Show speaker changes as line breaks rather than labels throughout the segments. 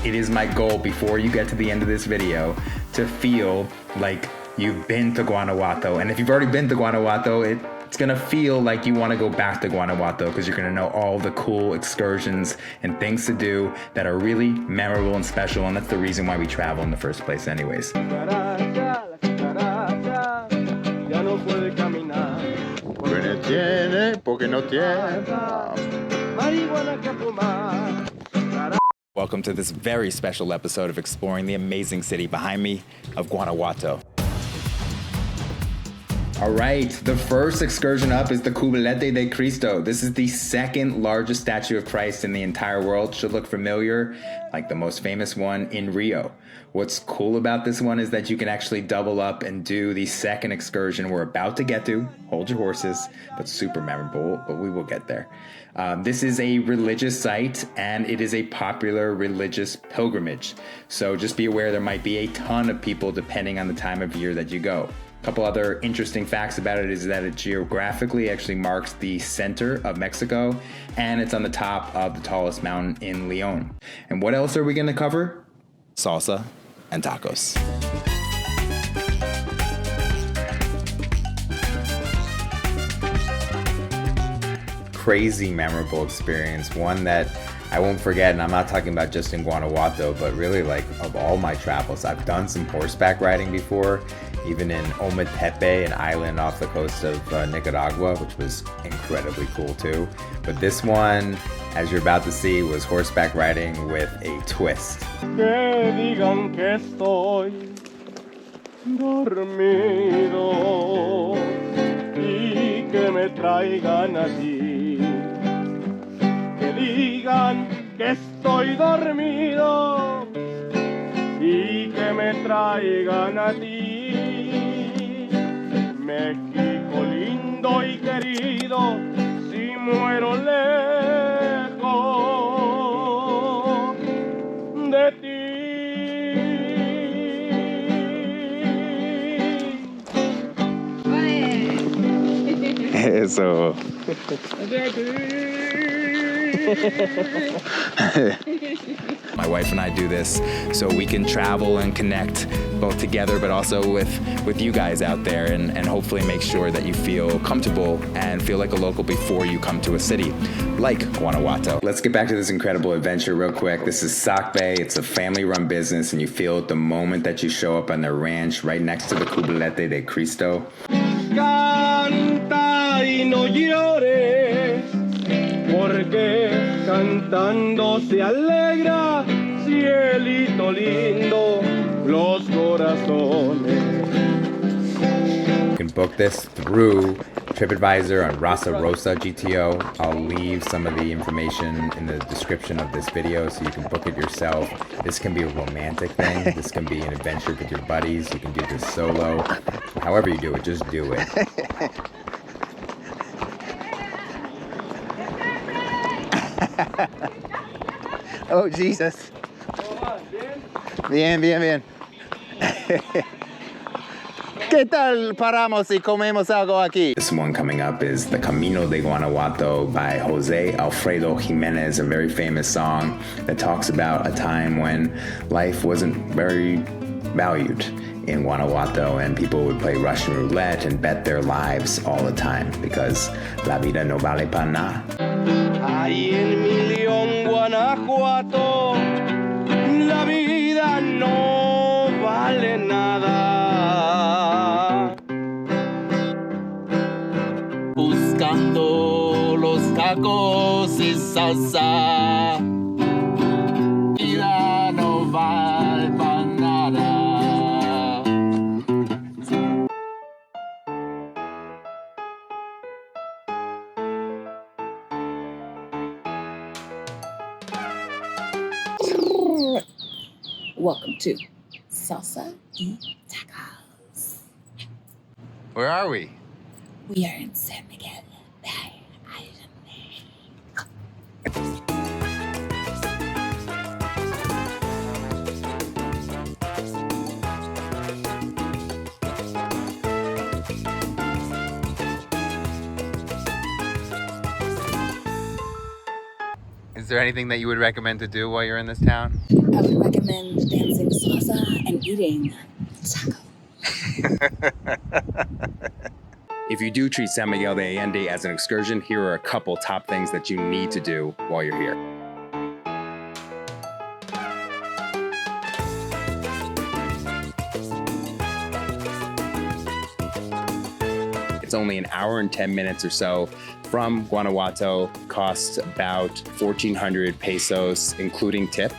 it is my goal before you get to the end of this video to feel like you've been to Guanajuato. And if you've already been to Guanajuato, it's gonna feel like you wanna go back to Guanajuato because you're gonna know all the cool excursions and things to do that are really memorable and special. And that's the reason why we travel in the first place anyways. Welcome to this very special episode of exploring the amazing city behind me of Guanajuato. All right, the first excursion up is the Cubilete de Cristo. This is the second largest statue of Christ in the entire world. Should look familiar, like the most famous one in Rio. What's cool about this one is that you can actually double up and do the second excursion we're about to get to. Hold your horses, but super memorable, but we will get there. This is a religious site and it is a popular religious pilgrimage. So just be aware there might be a ton of people depending on the time of year that you go. A couple other interesting facts about it is that it geographically actually marks the center of Mexico and it's on the top of the tallest mountain in Leon. And what else are we going to cover? Salsa and tacos. Crazy memorable experience, one that I won't forget, and I'm not talking about just in Guanajuato, but really like of all my travels. I've done some horseback riding before, even in Ometepe, an island off the coast of Nicaragua, which was incredibly cool too. But this one, as you're about to see, was horseback riding with a twist. Que digan que estoy dormido y que me traigan a ti. Que digan que estoy dormido y que me traigan a ti. México lindo y querido, si muero lejos de ti. Eso. My wife and I do this so we can travel and connect both together but also with you guys out there and hopefully make sure that you feel comfortable and feel like a local before you come to a city like Guanajuato. Let's get back to this incredible adventure real quick. This is Sac Bay. It's a family-run business and you feel it the moment that you show up on their ranch right next to the Cubilete de Cristo. Canta y no llores, porque cantando se alegra, cielito lindo, los corazones. You can book this through TripAdvisor on Rasa Rosa GTO. I'll leave some of the information in the description of this video so you can book it yourself. This can be a romantic thing. This can be an adventure with your buddies. You can do this solo. However you do it, just do it.
Oh, Jesus. Bien, bien, bien. ¿Qué tal paramos y comemos algo aquí?
This one coming up is The Camino de Guanajuato by Jose Alfredo Jimenez, a very famous song that talks about a time when life wasn't very valued in Guanajuato and people would play Russian roulette and bet their lives all the time because la vida no vale para nada. Ahí en mi León, Guanajuato, la vida no vale nada. Buscando los tacos y salsa, vida no vale para nada.
Welcome to Salsa y Tacos.
Where are we?
We are in San Miguel de Allende.
Is there anything that you would recommend to do while you're in this town?
I would recommend dancing salsa and eating taco.
If you do treat San Miguel de Allende as an excursion, here are a couple top things that you need to do while you're here. It's only an hour and 10 minutes or so from Guanajuato, costs about 1,400 pesos, including tip.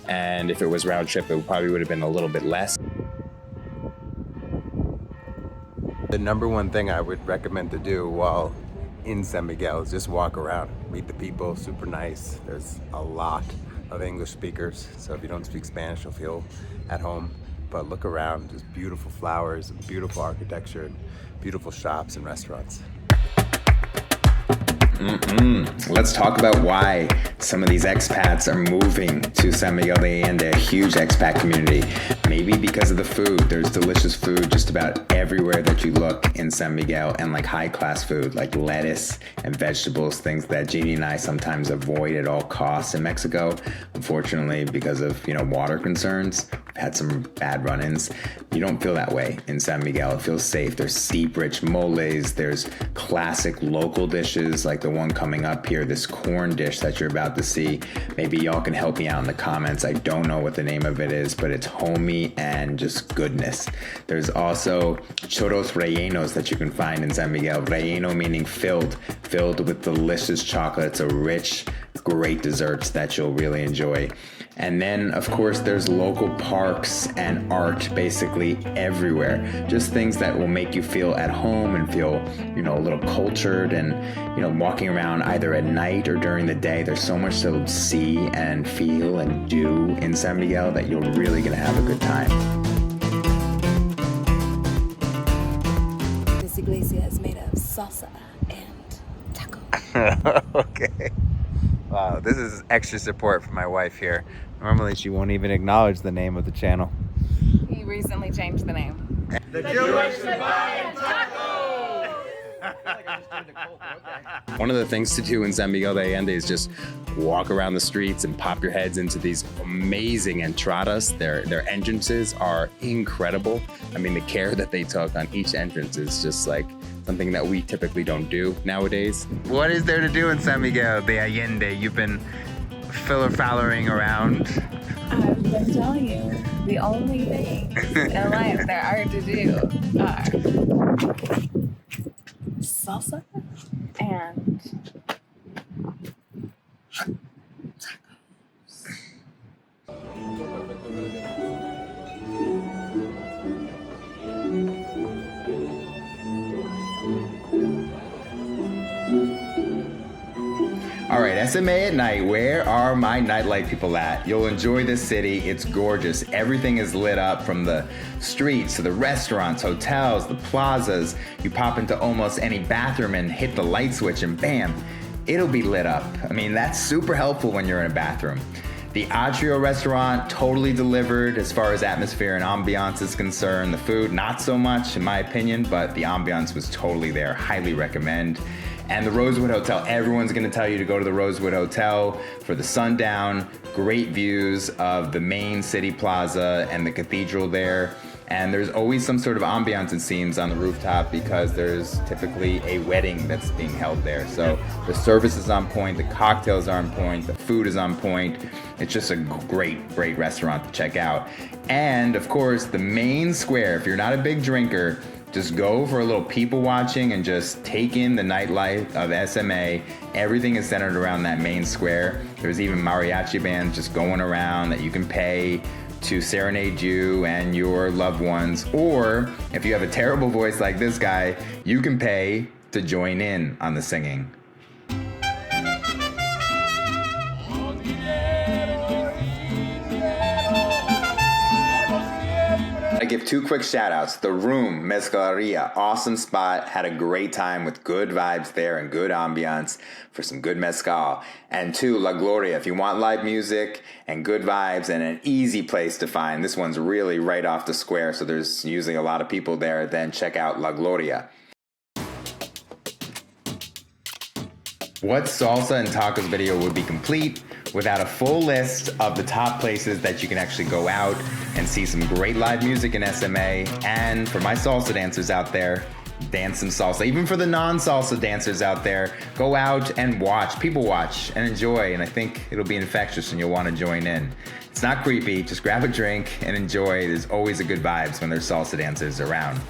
And if it was round trip, it probably would have been a little bit less. The number one thing I would recommend to do while in San Miguel is just walk around, meet the people, super nice. There's a lot of English speakers, so if you don't speak Spanish, you'll feel at home. But look around, just beautiful flowers, beautiful architecture, beautiful shops and restaurants. Let's talk about why some of these expats are moving to San Miguel de Allende, a huge expat community. Maybe because of the food. There's delicious food just about everywhere that you look in San Miguel, and like high class food like lettuce and vegetables, things that Jeannie and I sometimes avoid at all costs in Mexico. Unfortunately, because of, water concerns, we've had some bad run-ins. You don't feel that way in San Miguel. It feels safe. There's deep, rich moles. There's classic local dishes like the one coming up here, this corn dish that you're about to see. Maybe y'all can help me out in the comments. I don't know what the name of it is, but it's homey and just goodness. There's also churros rellenos that you can find in San Miguel. Relleno meaning filled with delicious chocolates, a rich, great desserts that you'll really enjoy. And then, of course, there's local parks and art basically everywhere. Just things that will make you feel at home and feel, a little cultured and, walking around either at night or during the day. There's so much to see and feel and do in San Miguel that you're really going to have a good time.
This iglesia is made of salsa and taco.
Okay. Wow, this is extra support from my wife here. Normally she won't even acknowledge the name of the channel.
He recently changed the name.
The Jewish Divine
One of the things to do in San Miguel de Allende is just walk around the streets and pop your heads into these amazing entradas. Their entrances are incredible. I mean, the care that they took on each entrance is just like something that we typically don't do nowadays. What is there to do in San Miguel de Allende? You've been filler-fallering around.
I've been telling you, the only things in life there are to do are salsa and
All right, SMA at night, where are my nightlife people at? You'll enjoy this city, it's gorgeous. Everything is lit up from the streets to the restaurants, hotels, the plazas. You pop into almost any bathroom and hit the light switch and bam, it'll be lit up. I mean, that's super helpful when you're in a bathroom. The Atrio restaurant, totally delivered as far as atmosphere and ambiance is concerned. The food, not so much in my opinion, but the ambiance was totally there. Highly recommend. And the Rosewood Hotel, everyone's gonna tell you to go to the Rosewood Hotel for the sundown, great views of the main city plaza and the cathedral there. And there's always some sort of ambiance, it seems, on the rooftop because there's typically a wedding that's being held there. So the service is on point, the cocktails are on point, the food is on point. It's just a great, great restaurant to check out. And of course, the main square, if you're not a big drinker, just go for a little people watching and just take in the nightlife of SMA. Everything is centered around that main square. There's even mariachi bands just going around that you can pay to serenade you and your loved ones. Or if you have a terrible voice like this guy, you can pay to join in on the singing. I give two quick shout outs. The Room, Mezcaleria, awesome spot. Had a great time with good vibes there and good ambiance for some good mezcal. And two, La Gloria. If you want live music and good vibes and an easy place to find, this one's really right off the square, so there's usually a lot of people there, then check out La Gloria. What salsa and tacos video would be complete without a full list of the top places that you can actually go out and see some great live music in SMA, and for my salsa dancers out there, dance some salsa. Even for the non-salsa dancers out there, go out and watch, people watch and enjoy, and I think it'll be infectious and you'll want to join in. It's not creepy, just grab a drink and enjoy. There's always a good vibes when there's salsa dancers around.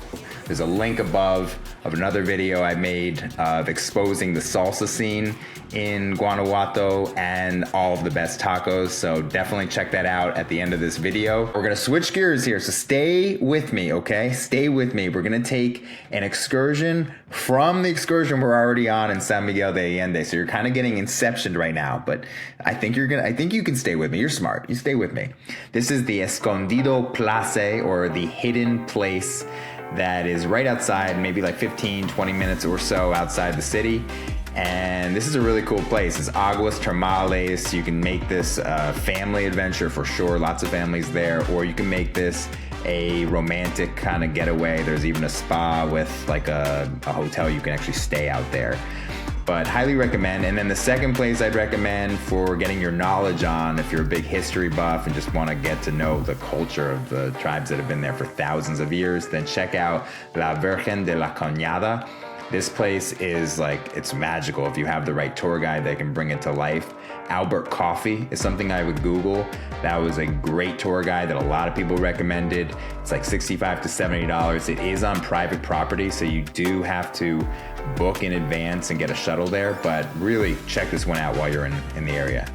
There's a link above of another video I made of exposing the salsa scene in Guanajuato and all of the best tacos, so definitely check that out at the end of this video. We're gonna switch gears here, so stay with me, okay? Stay with me. We're gonna take an excursion from the excursion we're already on in San Miguel de Allende, so you're kind of getting inceptioned right now, but I think you can stay with me. You're smart, you stay with me. This is the Escondido Place, or the hidden place, that is right outside, maybe like 15-20 minutes or so outside the city. And this is a really cool place. It's aguas termales. You can make this a family adventure for sure. Lots of families there. Or you can make this a romantic kind of getaway. There's even a spa with like a hotel you can actually stay out there. But highly recommend. And then the second place I'd recommend for getting your knowledge on, if you're a big history buff and just want to get to know the culture of the tribes that have been there for thousands of years, then check out La Virgen de la Cañada. This place is like, it's magical. If you have the right tour guide, they can bring it to life. Albert Coffee is something I would Google. That was a great tour guide that a lot of people recommended. It's like $65 to $70. It is on private property, so you do have to book in advance and get a shuttle there, but really check this one out while you're in the area.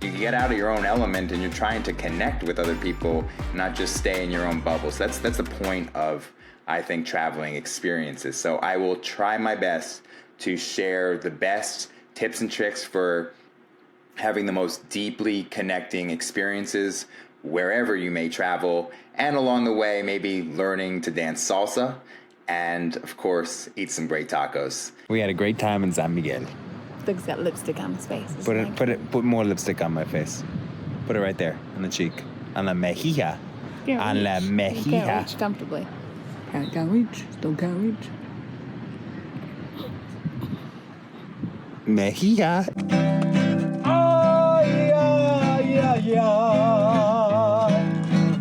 You get out of your own element and you're trying to connect with other people, not just stay in your own bubble. So that's the point of, I think, traveling experiences. So I will try my best to share the best tips and tricks for having the most deeply connecting experiences wherever you may travel, and along the way, maybe learning to dance salsa, and of course, eat some great tacos. We had a great time in San Miguel.
Doug's got lipstick on his face.
Put more lipstick on my face. Put it right there, on the cheek, on la mejilla, on la mejilla.
You can't reach comfortably. Can't reach, still can't reach.
Mejilla.
Ay, ay, ay, ay.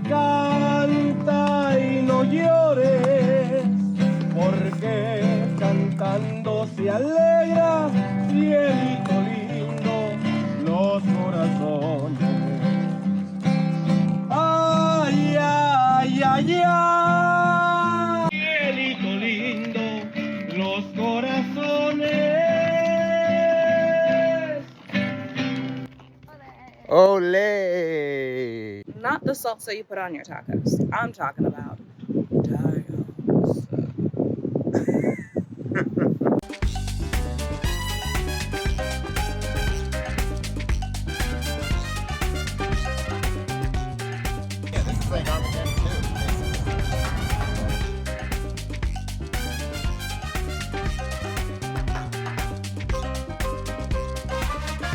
Canta y no llores, porque cantando se alegra, cielito lindo, los corazones. Ay, ay, ay, ay. Cielito lindo, los corazones.
Ole!
Not the salsa you put on your tacos. I'm talking about tacos.